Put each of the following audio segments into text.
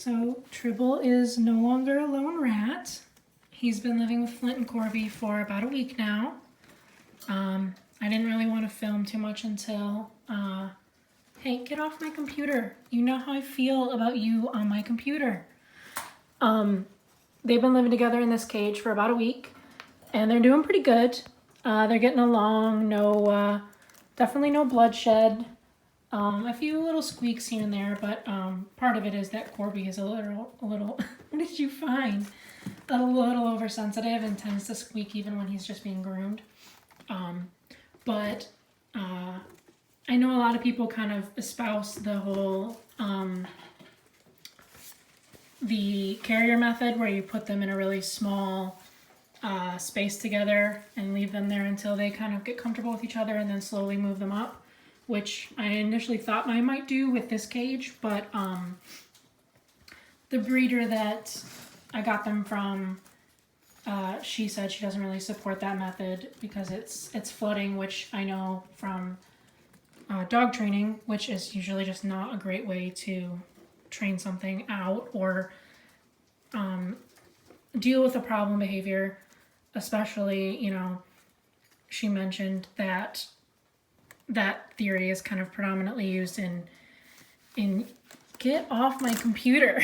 So Tribble is no longer a lone rat. He's been living with Flint and Corby for about a week now. I didn't really want to film too much until, hey, get off my computer. You know how I feel about you on my computer. They've been living together in this cage for about a week, and they're doing pretty good. They're getting along, definitely no bloodshed. A few little squeaks here and there, but part of it is that Corby is a little, what did you find? A little oversensitive and tends to squeak even when he's just being groomed. But I know a lot of people kind of espouse the whole, the carrier method where you put them in a really small space together and leave them there until they kind of get comfortable with each other and then slowly move them up, which I initially thought I might do with this cage, but the breeder that I got them from, she said she doesn't really support that method because it's flooding, which I know from dog training, which is usually just not a great way to train something out or deal with a problem behavior, especially, you know, she mentioned that that theory is kind of predominantly used in get off my computer,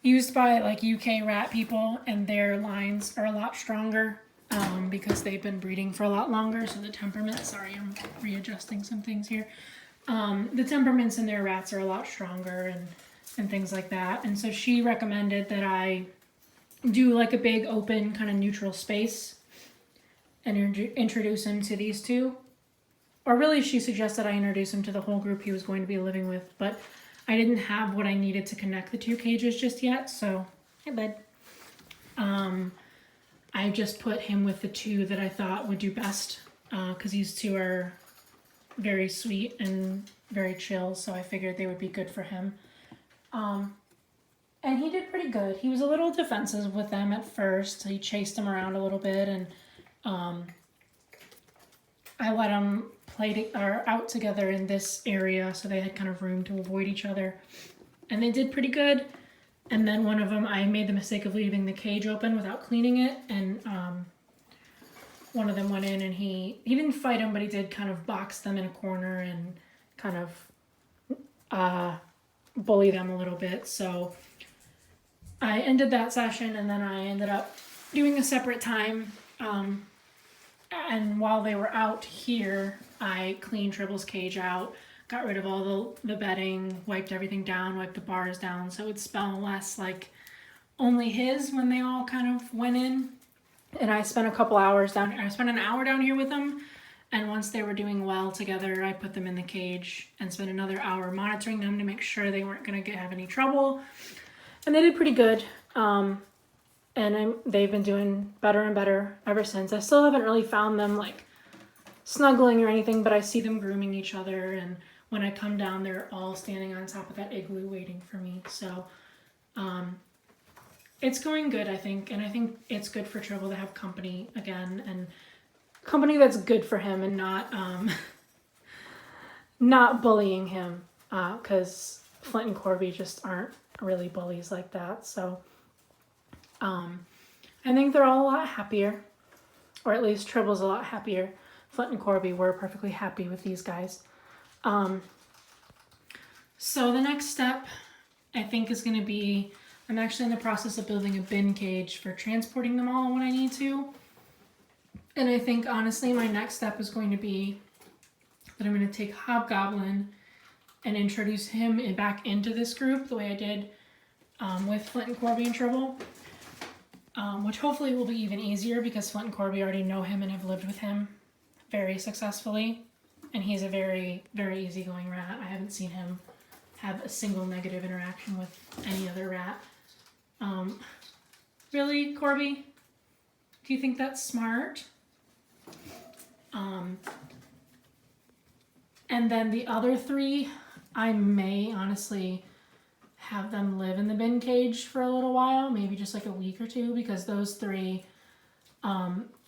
used by like UK rat people, and their lines are a lot stronger because they've been breeding for a lot longer, so the temperament, sorry, I'm readjusting some things here. The temperaments in their rats are a lot stronger and things like that. And so she recommended that I do like a big open kind of neutral space and introduce him to these two. Or really she suggested I introduce him to the whole group he was going to be living with, but I didn't have what I needed to connect the two cages just yet, so hey bud. I just put him with the two that I thought would do best because these two are very sweet and very chill, so I figured they would be good for him. And he did pretty good. He was a little defensive with them at first. He chased them around a little bit, and I let them play out together in this area so they had kind of room to avoid each other. And they did pretty good. And then one of them, I made the mistake of leaving the cage open without cleaning it, and one of them went in and he didn't fight him, but he did kind of box them in a corner and kind of bully them a little bit. So I ended that session, and then I ended up doing a separate time. And while they were out here, I cleaned Tribble's cage out, got rid of all the bedding, wiped everything down, wiped the bars down, so it would smell less like only his when they all kind of went in. And I spent a couple hours down here. I spent an hour down here with them, and once they were doing well together, I put them in the cage and spent another hour monitoring them to make sure they weren't going to have any trouble. And they did pretty good. And they've been doing better and better ever since. I still haven't really found them like snuggling or anything, but I see them grooming each other, and when I come down, they're all standing on top of that igloo waiting for me. So it's going good, I think, and I think it's good for Tribble to have company again, and company that's good for him and not not bullying him, because Flint and Corby just aren't really bullies like that. So I think they're all a lot happier, or at least Tribble's a lot happier. Flint and Corby were perfectly happy with these guys. So the next step, I think, is going to be, I'm actually in the process of building a bin cage for transporting them all when I need to. And I think, honestly, my next step is going to be that I'm going to take Hobgoblin and introduce him back into this group the way I did with Flint and Corby and Tribble. Which hopefully will be even easier because Flint and Corby already know him and have lived with him very successfully. And he's a very, very easygoing rat. I haven't seen him have a single negative interaction with any other rat. Really, Corby? Do you think that's smart? And then the other three, I may honestly have them live in the bin cage for a little while, maybe just like a week or two, because those three,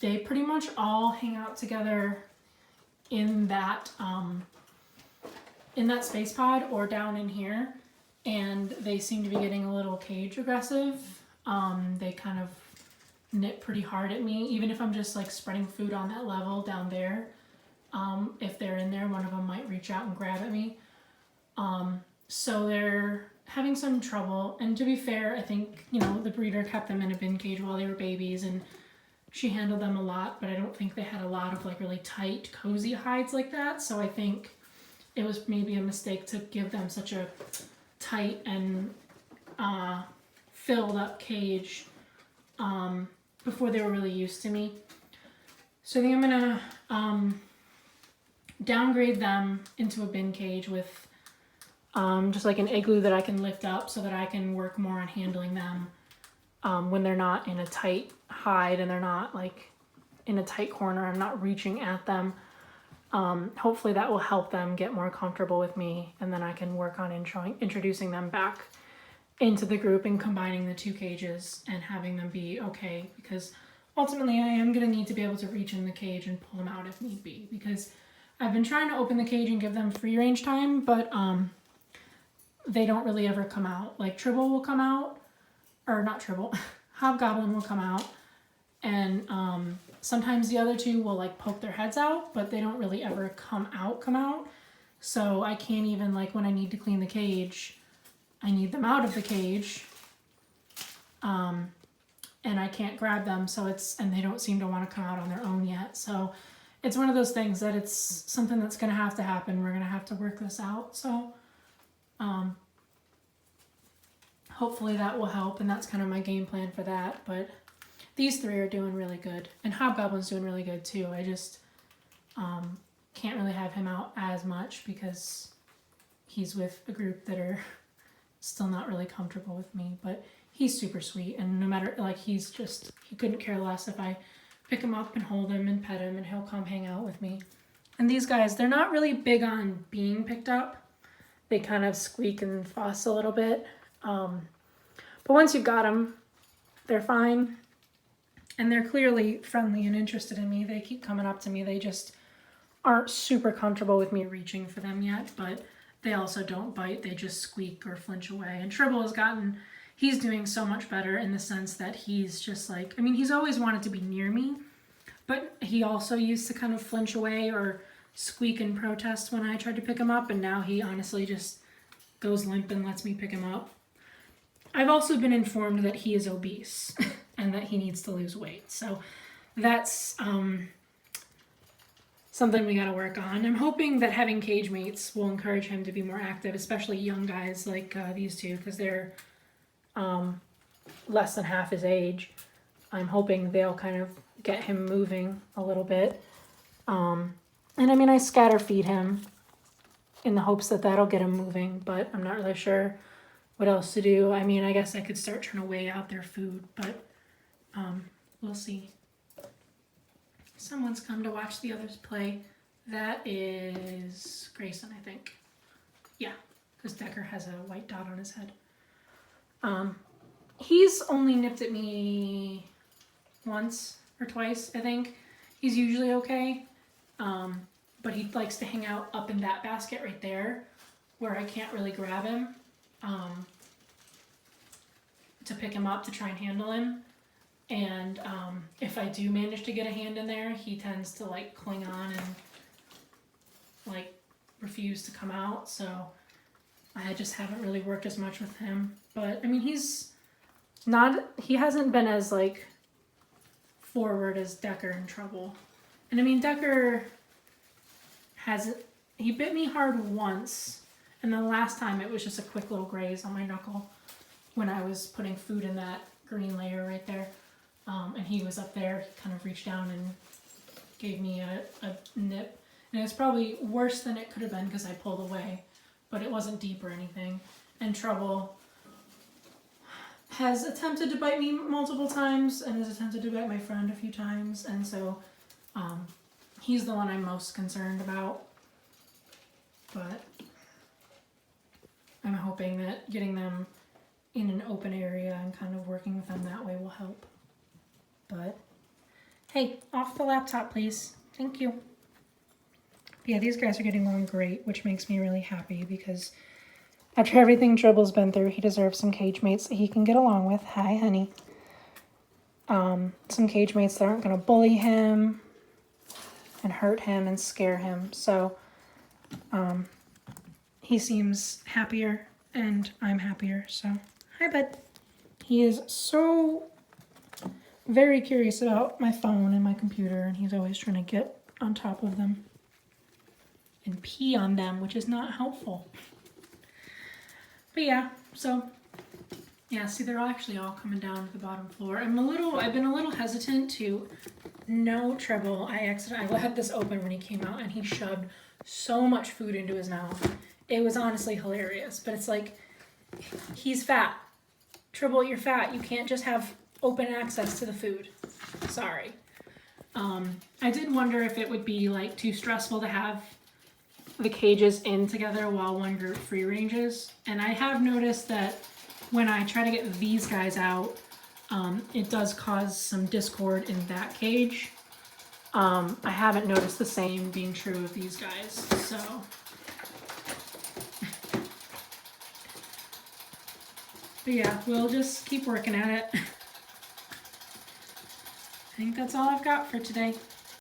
they pretty much all hang out together in that space pod or down in here. and they seem to be getting a little cage aggressive. They kind of nip pretty hard at me, even if I'm just like spreading food on that level down there. If they're in there, one of them might reach out and grab at me. So they're having some trouble, and to be fair, I think, you know, the breeder kept them in a bin cage while they were babies, and she handled them a lot, but I don't think they had a lot of like really tight, cozy hides like that, so I think it was maybe a mistake to give them such a tight and filled up cage before they were really used to me. So I think I'm gonna downgrade them into a bin cage with just like an igloo that I can lift up so that I can work more on handling them when they're not in a tight hide and they're not like in a tight corner. I'm not reaching at them. Hopefully that will help them get more comfortable with me, and then I can work on introducing them back into the group and combining the two cages and having them be okay, because ultimately I am going to need to be able to reach in the cage and pull them out if need be, because I've been trying to open the cage and give them free range time, but they don't really ever come out. Like Tribble will come out, or not Tribble, Hobgoblin will come out, and sometimes the other two will like poke their heads out, but they don't really ever come out. So I can't even, like, when I need to clean the cage, I need them out of the cage, and I can't grab them, and they don't seem to want to come out on their own yet. So it's one of those things that it's something that's going to have to happen. We're going to have to work this out. So hopefully that will help, and that's kind of my game plan for that. But these three are doing really good, and Hobgoblin's doing really good too. I just can't really have him out as much because he's with a group that are still not really comfortable with me, but he's super sweet, and no matter, like, he couldn't care less if I pick him up and hold him and pet him, and he'll come hang out with me. And these guys, they're not really big on being picked up. They kind of squeak and fuss a little bit, but once you've got them, they're fine, and they're clearly friendly and interested in me. They keep coming up to me. They just aren't super comfortable with me reaching for them yet, but they also don't bite. They just squeak or flinch away. And Tribble he's doing so much better in the sense that he's just like, I mean, he's always wanted to be near me, but he also used to kind of flinch away or squeak and protest when I tried to pick him up, and now he honestly just goes limp and lets me pick him up. I've also been informed that he is obese and that he needs to lose weight. So that's something we got to work on. I'm hoping that having cage mates will encourage him to be more active, especially young guys like these two, because they're less than half his age. I'm hoping they'll kind of get him moving a little bit. And I mean, I scatter feed him in the hopes that that'll get him moving, but I'm not really sure what else to do. I mean, I guess I could start trying to weigh out their food, but we'll see. Someone's come to watch the others play. That is Grayson, I think. Yeah, because Decker has a white dot on his head. He's only nipped at me once or twice, I think. He's usually okay. But he likes to hang out up in that basket right there where I can't really grab him to pick him up to try and handle him. And if I do manage to get a hand in there, he tends to like cling on and like refuse to come out. So I just haven't really worked as much with him. But I mean, he hasn't been as like forward as Decker in Tribble. And I mean, Decker he bit me hard once, and then the last time it was just a quick little graze on my knuckle when I was putting food in that green layer right there. And he was up there, he kind of reached down and gave me a nip. And it's probably worse than it could have been because I pulled away, but it wasn't deep or anything. And Tribble has attempted to bite me multiple times and has attempted to bite my friend a few times, and so he's the one I'm most concerned about. But I'm hoping that getting them in an open area and kind of working with them that way will help. But hey, off the laptop, please. Thank you. Yeah, these guys are getting along great, which makes me really happy because After everything Tribble's been through, he deserves some cage mates that he can get along with. Hi, honey. Some cage mates that aren't going to bully him and hurt him and scare him. So he seems happier and I'm happier. So hi, bud. He is so very curious about my phone and my computer, and he's always trying to get on top of them and pee on them, which is not helpful. But yeah, so yeah, see, they're actually all coming down to the bottom floor. I've been a little hesitant to no Tribble. I had this open when he came out and he shoved so much food into his mouth. It was honestly hilarious, but it's like, he's fat. Tribble, you're fat. You can't just have open access to the food. Sorry. I did wonder if it would be like too stressful to have the cages in together while one group free ranges. And I have noticed that when I try to get these guys out, it does cause some discord in that cage. I haven't noticed the same being true of these guys, so. But yeah, we'll just keep working at it. I think that's all I've got for today.